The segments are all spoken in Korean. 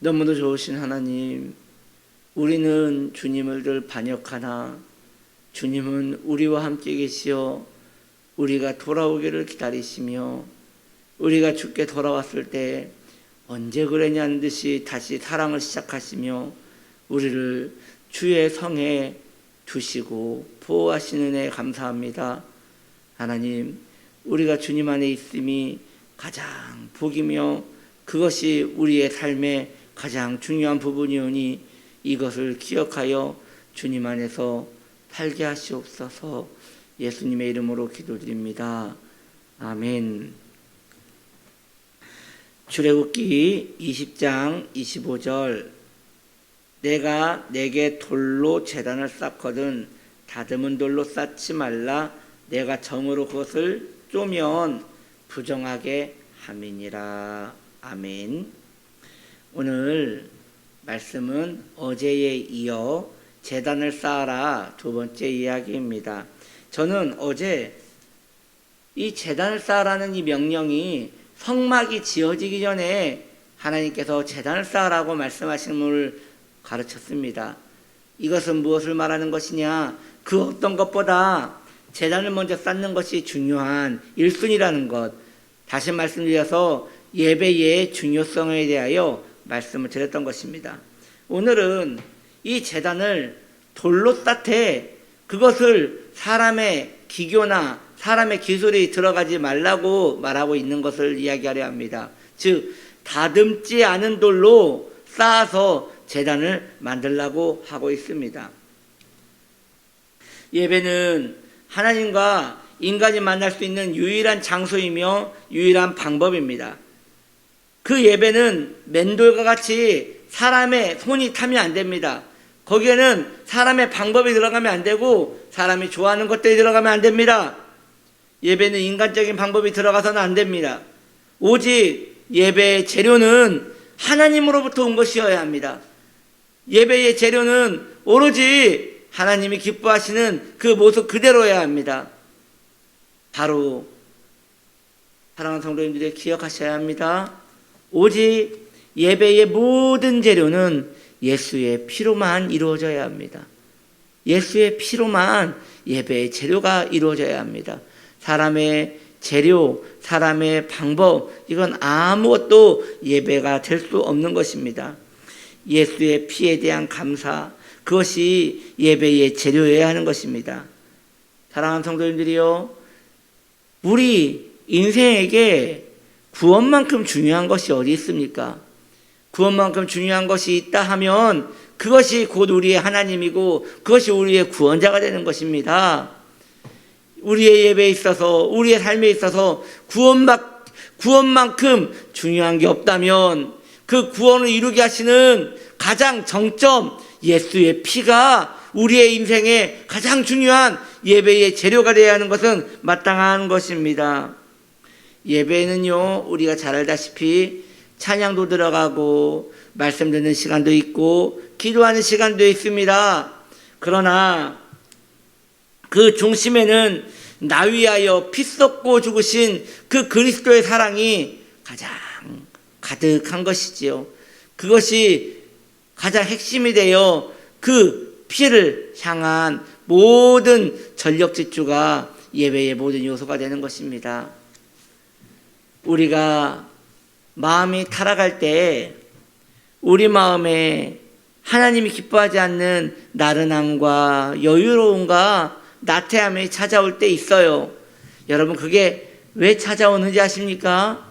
너무도 좋으신 하나님, 우리는 주님을 늘 반역하나 주님은 우리와 함께 계시어 우리가 돌아오기를 기다리시며 우리가 주께 돌아왔을 때 언제 그랬냐는 듯이 다시 사랑을 시작하시며 우리를 주의 성에 두시고 보호하시는 은혜 감사합니다. 하나님, 우리가 주님 안에 있음이 가장 복이며 그것이 우리의 삶의 가장 중요한 부분이오니 이것을 기억하여 주님 안에서 살게 하시옵소서. 예수님의 이름으로 기도드립니다. 아멘. 출애굽기 20장 25절 내가 내게 돌로 제단을 쌓거든 다듬은 돌로 쌓지 말라. 내가 정으로 그것을 쪼면 부정하게 함이니라. 아멘. 오늘 말씀은 어제에 이어 제단을 쌓아라 두 번째 이야기입니다. 저는 어제 이 제단을 쌓아라는 이 명령이 성막이 지어지기 전에 하나님께서 제단을 쌓으라고 말씀하시는 것을 가르쳤습니다. 이것은 무엇을 말하는 것이냐? 그 어떤 것보다 제단을 먼저 쌓는 것이 중요한 1순위라는 것. 다시 말씀드려서 예배의 중요성에 대하여 말씀을 드렸던 것입니다. 오늘은 이 제단을 돌로 쌓되 그것을 사람의 기교나 사람의 기술이 들어가지 말라고 말하고 있는 것을 이야기하려 합니다. 즉 다듬지 않은 돌로 쌓아서 제단을 만들라고 하고 있습니다. 예배는 하나님과 인간이 만날 수 있는 유일한 장소이며 유일한 방법입니다. 그 예배는 맨돌과 같이 사람의 손이 타면 안 됩니다. 거기에는 사람의 방법이 들어가면 안 되고 사람이 좋아하는 것들이 들어가면 안 됩니다. 예배는 인간적인 방법이 들어가서는 안 됩니다. 오직 예배의 재료는 하나님으로부터 온 것이어야 합니다. 예배의 재료는 오로지 하나님이 기뻐하시는 그 모습 그대로여야 합니다. 바로 사랑하는 성도님들이 기억하셔야 합니다. 오직 예배의 모든 재료는 예수의 피로만 이루어져야 합니다. 예수의 피로만 예배의 재료가 이루어져야 합니다. 사람의 재료, 사람의 방법, 이건 아무것도 예배가 될 수 없는 것입니다. 예수의 피에 대한 감사, 그것이 예배의 재료여야 하는 것입니다. 사랑하는 성도님들이요, 우리 인생에게 구원만큼 중요한 것이 어디 있습니까? 구원만큼 중요한 것이 있다 하면 그것이 곧 우리의 하나님이고 그것이 우리의 구원자가 되는 것입니다. 우리의 예배에 있어서, 우리의 삶에 있어서 구원만큼 중요한 게 없다면 그 구원을 이루게 하시는 가장 정점, 예수의 피가 우리의 인생에 가장 중요한 예배의 재료가 되어야 하는 것은 마땅한 것입니다. 예배는요, 우리가 잘 알다시피 찬양도 들어가고 말씀 듣는 시간도 있고 기도하는 시간도 있습니다. 그러나 그 중심에는 나 위하여 피 쏟고 죽으신 그 그리스도의 사랑이 가장 가득한 것이지요. 그것이 가장 핵심이 되어 그 피를 향한 모든 전력 질주가 예배의 모든 요소가 되는 것입니다. 우리가 마음이 타락할 때 우리 마음에 하나님이 기뻐하지 않는 나른함과 여유로움과 나태함이 찾아올 때 있어요. 여러분, 그게 왜 찾아오는지 아십니까?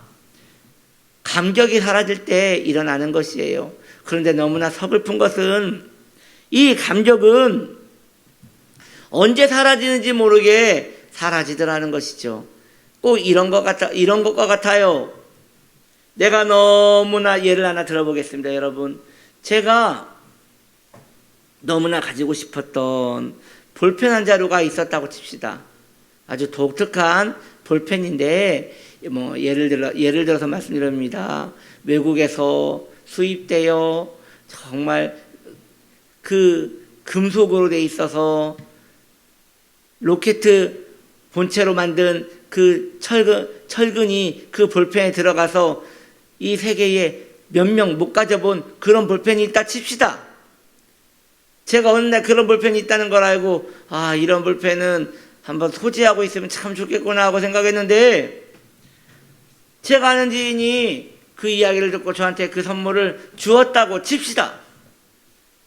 감격이 사라질 때 일어나는 것이에요. 그런데 너무나 서글픈 것은 이 감격은 언제 사라지는지 모르게 사라지더라는 것이죠. 꼭 이런 것과 같아요. 내가 너무나 예를 하나 들어보겠습니다, 여러분. 제가 너무나 가지고 싶었던 볼펜 한 자루가 있었다고 칩시다. 아주 독특한 볼펜인데, 예를 들어서 말씀드립니다. 외국에서 수입되어 정말 그 금속으로 돼 있어서 로켓 본체로 만든 그 철근이 그 볼펜에 들어가서 이 세계에 몇 명 못 가져본 그런 볼펜이 있다 칩시다. 제가 어느 날 그런 볼펜이 있다는 걸 알고 이런 볼펜은 한번 소지하고 있으면 참 좋겠구나 하고 생각했는데, 제가 아는 지인이 그 이야기를 듣고 저한테 그 선물을 주었다고 칩시다.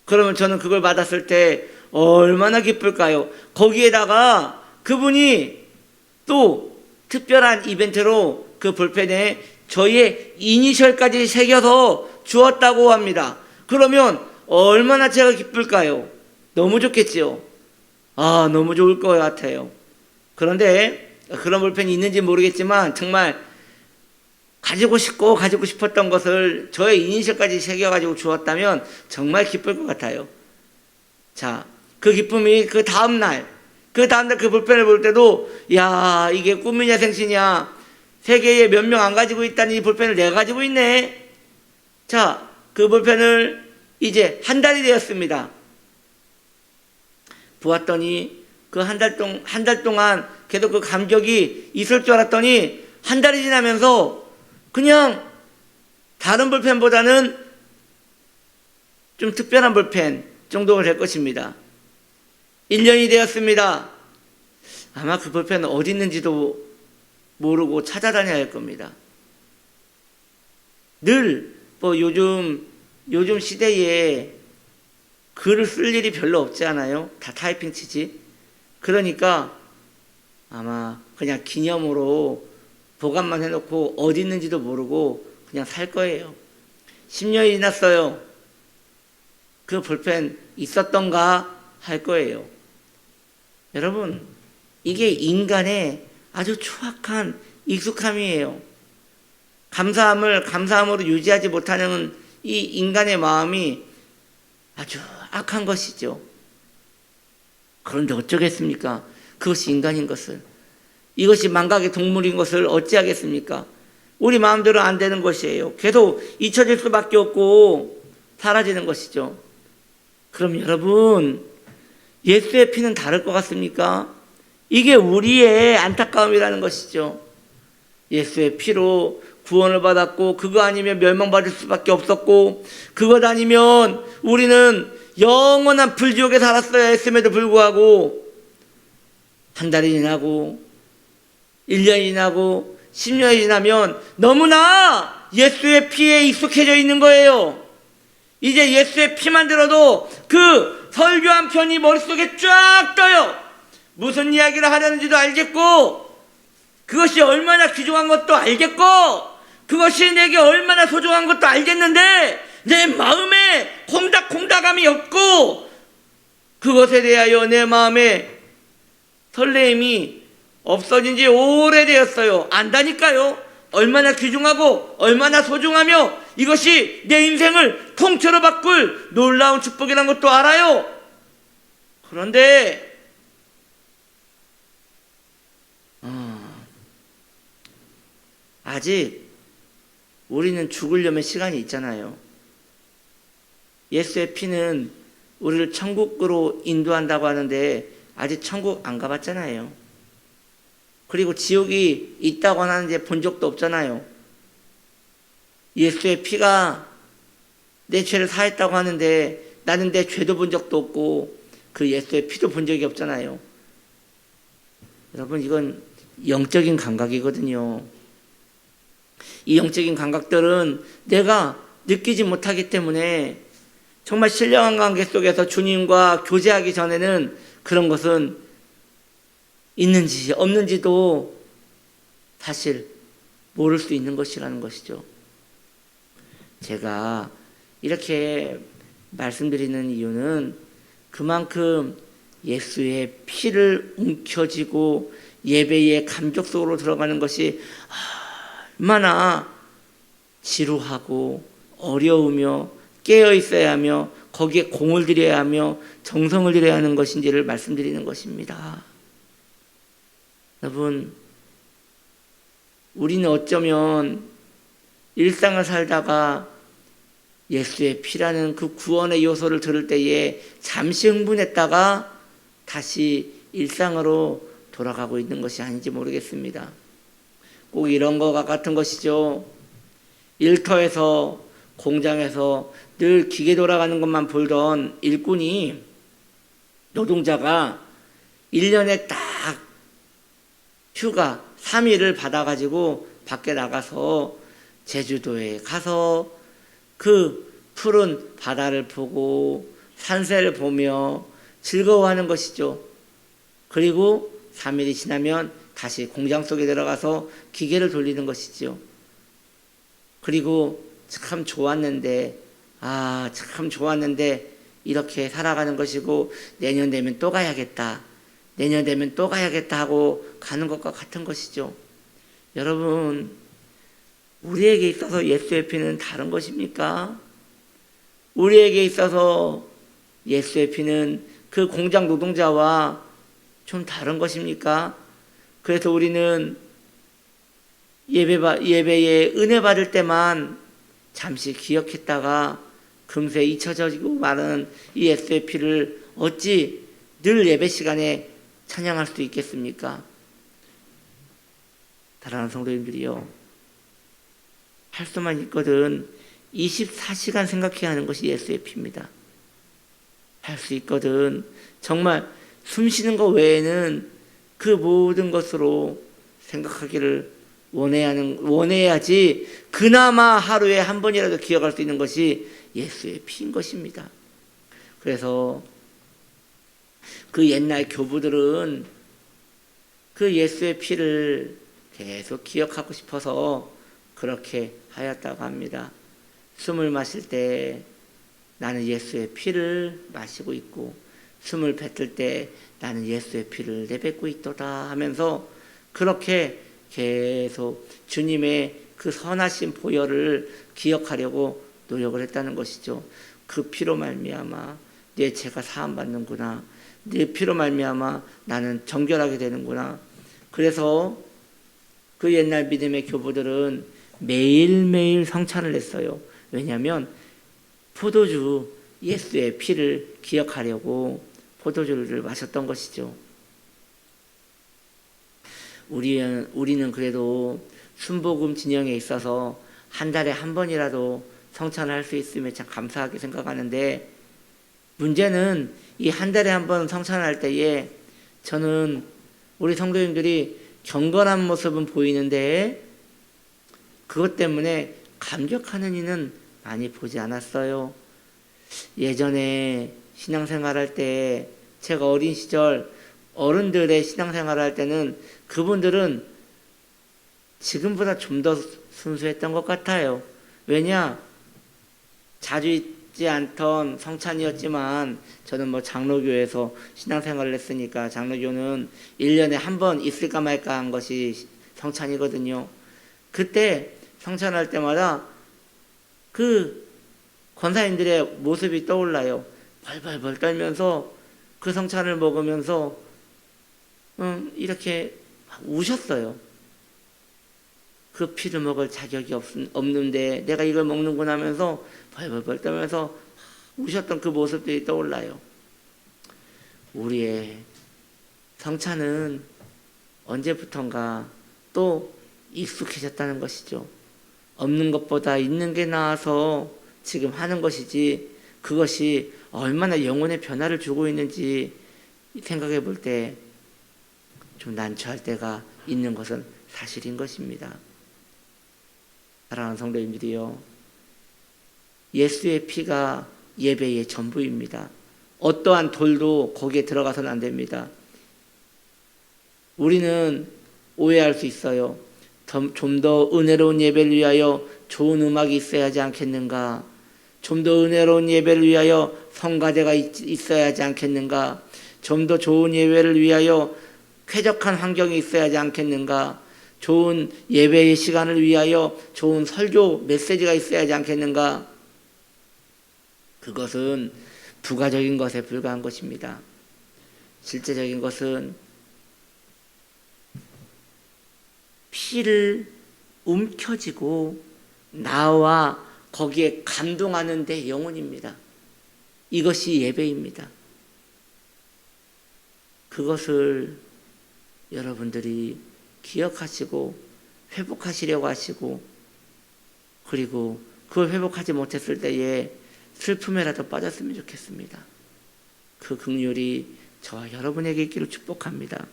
그러면 저는 그걸 받았을 때 얼마나 기쁠까요? 거기에다가 그분이 또 특별한 이벤트로 그 볼펜에 저희의 이니셜까지 새겨서 주었다고 합니다. 그러면 얼마나 제가 기쁠까요? 너무 좋겠지요. 너무 좋을 것 같아요. 그런데 그런 볼펜이 있는지 모르겠지만 정말 가지고 싶었던 것을 저의 이니셜까지 새겨가지고 주었다면 정말 기쁠 것 같아요. 자, 그 기쁨이 그 다음날 그 볼펜을 볼 때도, 야, 이게 꿈이냐 생시냐, 세계에 몇 명 안 가지고 있다니 이 볼펜을 내가 가지고 있네. 자, 그 볼펜을 이제 한 달이 되었습니다. 보았더니 그 한 달 동안 계속 그 감격이 있을 줄 알았더니 한 달이 지나면서 그냥 다른 볼펜보다는 좀 특별한 볼펜 정도가 될 것입니다. 1년이 되었습니다. 아마 그 볼펜은 어디 있는지도 모르고 찾아다녀야 할 겁니다. 늘 요즘 시대에 글을 쓸 일이 별로 없지 않아요? 다 타이핑 치지. 그러니까 아마 그냥 기념으로 보관만 해놓고 어디 있는지도 모르고 그냥 살 거예요. 10년이 지났어요. 그 볼펜 있었던가 할 거예요. 여러분, 이게 인간의 아주 추악한 익숙함이에요. 감사함으로 유지하지 못하는 이 인간의 마음이 아주 악한 것이죠. 그런데 어쩌겠습니까? 그것이 인간인 것을. 이것이 망각의 동물인 것을 어찌하겠습니까? 우리 마음대로 안 되는 것이에요. 계속 잊혀질 수밖에 없고 사라지는 것이죠. 그럼 여러분, 예수의 피는 다를 것 같습니까? 이게 우리의 안타까움이라는 것이죠. 예수의 피로 구원을 받았고, 그거 아니면 멸망받을 수밖에 없었고, 그것 아니면 우리는 영원한 불지옥에 살았어야 했음에도 불구하고 한 달이 지나고 1년이 지나고 10년이 지나면 너무나 예수의 피에 익숙해져 있는 거예요. 이제 예수의 피만 들어도 그 설교 한 편이 머릿속에 쫙 떠요. 무슨 이야기를 하려는지도 알겠고, 그것이 얼마나 귀중한 것도 알겠고, 그것이 내게 얼마나 소중한 것도 알겠는데 내 마음에 콩닥콩닥함이 없고, 그것에 대하여 내 마음에 설레임이 없어진 지 오래되었어요. 안다니까요. 얼마나 귀중하고 얼마나 소중하며 이것이 내 인생을 통째로 바꿀 놀라운 축복이라는 것도 알아요. 그런데 아직 우리는 죽으려면 시간이 있잖아요. 예수의 피는 우리를 천국으로 인도한다고 하는데 아직 천국 안 가봤잖아요. 그리고 지옥이 있다고 하는데 본 적도 없잖아요. 예수의 피가 내 죄를 사했다고 하는데 나는 내 죄도 본 적도 없고 그 예수의 피도 본 적이 없잖아요. 여러분, 이건 영적인 감각이거든요. 이 영적인 감각들은 내가 느끼지 못하기 때문에 정말 신령한 관계 속에서 주님과 교제하기 전에는 그런 것은 있는지 없는지도 사실 모를 수 있는 것이라는 것이죠. 제가 이렇게 말씀드리는 이유는 그만큼 예수의 피를 움켜쥐고 예배의 감격 속으로 들어가는 것이 얼마나 지루하고 어려우며 깨어 있어야 하며 거기에 공을 들여야 하며 정성을 들여야 하는 것인지를 말씀드리는 것입니다. 여러분, 우리는 어쩌면 일상을 살다가 예수의 피라는 그 구원의 요소를 들을 때에 잠시 흥분했다가 다시 일상으로 돌아가고 있는 것이 아닌지 모르겠습니다. 꼭 이런 것과 같은 것이죠. 일터에서 공장에서 늘 기계 돌아가는 것만 보던 일꾼이, 노동자가 1년에 딱 휴가 3일을 받아가지고 밖에 나가서 제주도에 가서 그 푸른 바다를 보고 산세를 보며 즐거워하는 것이죠. 그리고 3일이 지나면 다시 공장 속에 들어가서 기계를 돌리는 것이죠. 그리고 참 좋았는데, 참 좋았는데 이렇게 살아가는 것이고, 내년 되면 또 가야겠다, 내년 되면 또 가야겠다 하고 가는 것과 같은 것이죠. 여러분, 우리에게 있어서 예수의 피는 다른 것입니까? 우리에게 있어서 예수의 피는 그 공장 노동자와 좀 다른 것입니까? 그래서 우리는 예배에 은혜 받을 때만 잠시 기억했다가 금세 잊혀지고 마는 이 예수의 피를 어찌 늘 예배 시간에 찬양할 수 있겠습니까? 사랑하는 성도님들이요, 할 수만 있거든 24시간 생각해야 하는 것이 예수의 피입니다. 할 수 있거든 정말 숨 쉬는 것 외에는 그 모든 것으로 생각하기를 원해야지 그나마 하루에 한 번이라도 기억할 수 있는 것이 예수의 피인 것입니다. 그래서 그 옛날 교부들은 그 예수의 피를 계속 기억하고 싶어서 그렇게 하였다고 합니다. 숨을 마실 때 나는 예수의 피를 마시고 있고, 숨을 뱉을 때 나는 예수의 피를 내뱉고 있도다 하면서 그렇게 계속 주님의 그 선하신 보혈을 기억하려고 노력을 했다는 것이죠. 그 피로 말미암아 내 죄가 사함 받는구나, 내 피로 말미암아 나는 정결하게 되는구나. 그래서 그 옛날 믿음의 교부들은 매일매일 성찬을 했어요. 왜냐하면 포도주 예수의 피를 기억하려고 포도주를 마셨던 것이죠. 우리는 그래도 순복음 진영에 있어서 한 달에 한 번이라도 성찬을 할 수 있으면 참 감사하게 생각하는데, 문제는 이 한 달에 한 번 성찬을 할 때에 저는 우리 성도님들이 경건한 모습은 보이는데 그것 때문에 감격하는 이는 많이 보지 않았어요. 예전에 신앙생활할 때, 제가 어린 시절 어른들의 신앙생활을 할 때는 그분들은 지금보다 좀 더 순수했던 것 같아요. 왜냐? 자주 있지 않던 성찬이었지만 저는 장로교에서 신앙생활을 했으니까 장로교는 1년에 한 번 있을까 말까 한 것이 성찬이거든요. 그때 성찬할 때마다 그 권사님들의 모습이 떠올라요. 벌벌벌 떨면서 그 성찬을 먹으면서 이렇게 우셨어요. 그 피를 먹을 자격이 없는데 내가 이걸 먹는구나 하면서 벌벌벌 떨면서 우셨던 그 모습들이 떠올라요. 우리의 성찬은 언제부턴가 또 익숙해졌다는 것이죠. 없는 것보다 있는 게 나아서 지금 하는 것이지, 그것이 얼마나 영혼의 변화를 주고 있는지 생각해 볼 때 좀 난처할 때가 있는 것은 사실인 것입니다. 사랑하는 성도님들이요, 예수의 피가 예배의 전부입니다. 어떠한 돌도 거기에 들어가서는 안 됩니다. 우리는 오해할 수 있어요. 좀 더 은혜로운 예배를 위하여 좋은 음악이 있어야 하지 않겠는가? 좀 더 은혜로운 예배를 위하여 성가대가 있어야 하지 않겠는가? 좀 더 좋은 예배를 위하여 쾌적한 환경이 있어야 하지 않겠는가? 좋은 예배의 시간을 위하여 좋은 설교 메시지가 있어야 하지 않겠는가? 그것은 부가적인 것에 불과한 것입니다. 실제적인 것은 피를 움켜쥐고 나와 거기에 감동하는 데 영혼입니다. 이것이 예배입니다. 그것을 여러분들이 기억하시고 회복하시려고 하시고, 그리고 그걸 회복하지 못했을 때에 슬픔에라도 빠졌으면 좋겠습니다. 그 긍휼이 저와 여러분에게 있기를 축복합니다.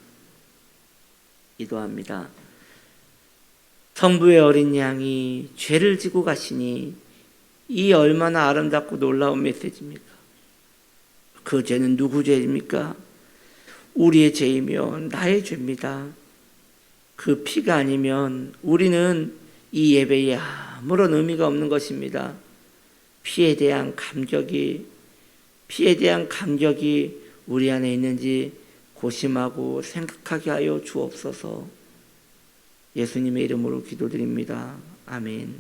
기도합니다. 성부의 어린 양이 죄를 지고 가시니 이 얼마나 아름답고 놀라운 메시지입니까? 그 죄는 누구 죄입니까? 우리의 죄이며 나의 죄입니다. 그 피가 아니면 우리는 이 예배에 아무런 의미가 없는 것입니다. 피에 대한 감격이 우리 안에 있는지 고심하고 생각하게 하여 주옵소서. 예수님의 이름으로 기도드립니다. 아멘.